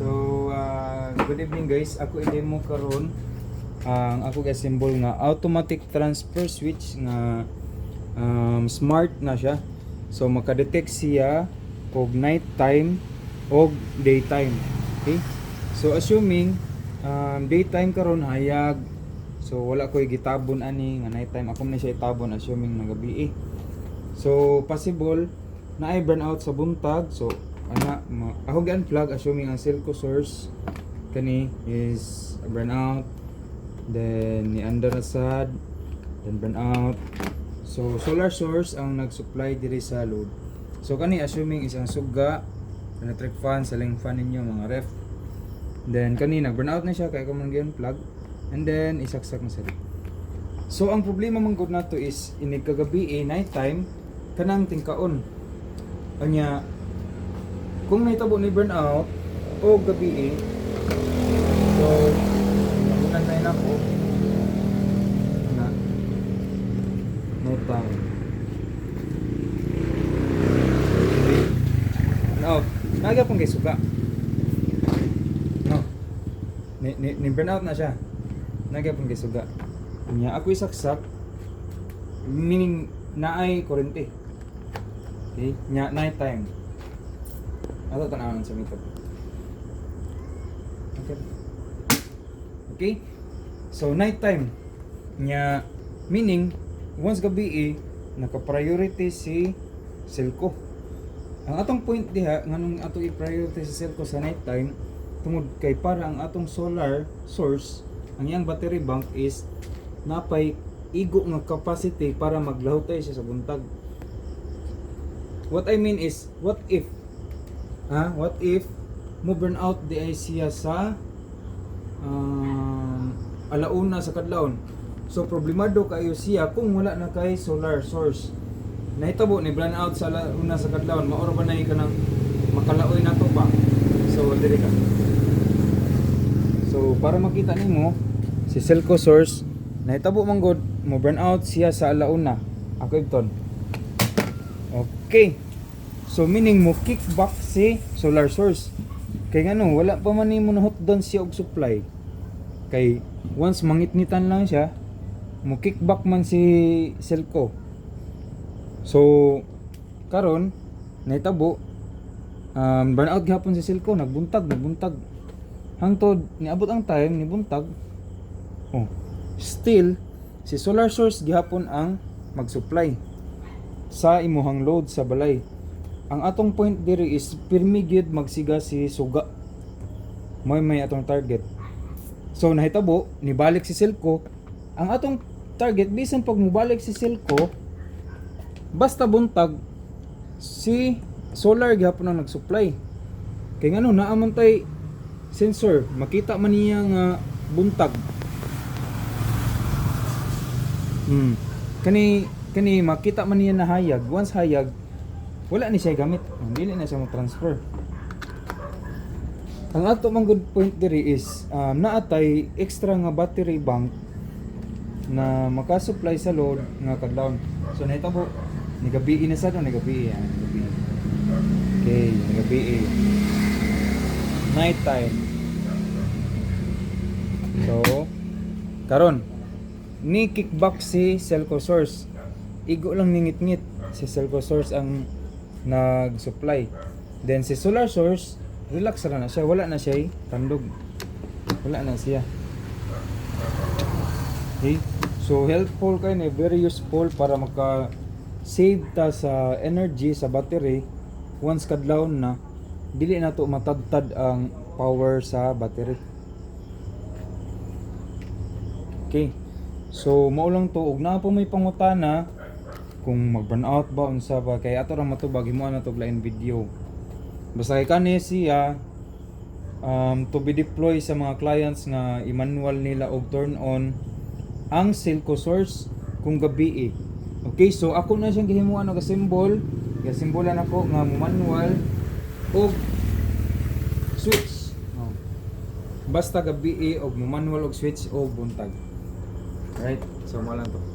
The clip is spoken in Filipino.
So, good evening guys. Ako i-demo karon ang ako guys symbol nga automatic transfer switch nga smart na siya. So makadetect siya og night time og daytime. Okay? So assuming daytime karon hayag. So wala koy gitabon ani nga night time, ako man siya itabon assuming nga gabi. So possible na ay burnout sa buntag. So ana ako gi-unplug assuming ang Silco source kani is burnout, then ni under sad, then burnout. So solar source ang nag-supply diri sa load. So kani assuming isang suga, electric fan, ceiling fan ninyo, mga ref. Then kani nag-burnout na siya kaya ko man gi-unplug, and then isaksak na sa. So ang problema man gud nato is inig kagabi night time kanang tingkaon. Anya kung nahitabo ni burnout o gabi so nagunan na yun ako na night time burnout naga pong kay suga no ni burnout na siya, naga pong kay suga niya ako isaksak meaning naay kurente. Okay, niya night time ato tanawan sa meter. Okay, so night time nya meaning once gabi naka-priority si Silco. Ang atong point diha nganong ato i-priority si Silco sa night time tungod kay para ang atong solar source, ang iyang battery bank is napay igo nga capacity para maglahutay siya sa buntag. What I mean is, what if mo burn out di ay siya sa alauna sa kadlawon. So problemado kayo siya kung wala na kay solar source. Nahitabo ni burn out sa alauna sa kadlawon, maoro ba na kanang makalaoy na to pa. So diri ka. So para makita nimo si Silco source, nahitabo man gud mo burn out siya sa alauna. Ako ibton. Okay. So meaning mo kick back si solar source. Kay ngano wala pa man nimo nahot down siya og supply. Kay once mangitnitan lang siya, mo kick back man si Silco. So karon nahitabo burnout gihapon si Silco, nagbuntag. Hangtod niabot ang time ni buntag. Oh, still si solar source gihapon ang mag-supply sa imuhang load sa balay. Ang atong point diri is pirmi gyud magsiga si suga. May atong target. So nahitabo nibalik si Silco. Ang atong target bisan pag mubalik si Silco basta buntag si solar gyapon ang nag-supply. Kay ngano naa man tay sensor, makita man niya nga buntag. Kani makita man niya na hayag. Once hayag wala ni siya gamit, dili na siya mo-transfer. Ang ato mang good point diri is naatay extra nga battery bank na makasupply sa load nga kadlawon. So nahitabo ni gabi na sad, ni gabi. Okay, ni gabi. Night time. So karon ni kickback si Silco source. Igo lang ningit-ngit si Silco source ang nag-supply. Then si solar source, relax na siya, wala na siya tandog. Wala na siya. Okay? So helpful kayo na, very useful para maka-save ta sa energy sa battery. Once kadlawon na, dili na to matadtad ang power sa battery. Okay. So mao lang to, ug na po may pangutana kung mag-burnout ba unsa ba, kay ato ra matubag himuan na to lain video. Basta kay kani siya to be deploy sa mga clients nga i-manual nila og turn on ang Silco source kung gabi. Okay, so ako na siyang gihimuan og symbol, simbolan ako nga manual og switch. Basta gabi og manual og switch og buntag. Right? So mo lang to.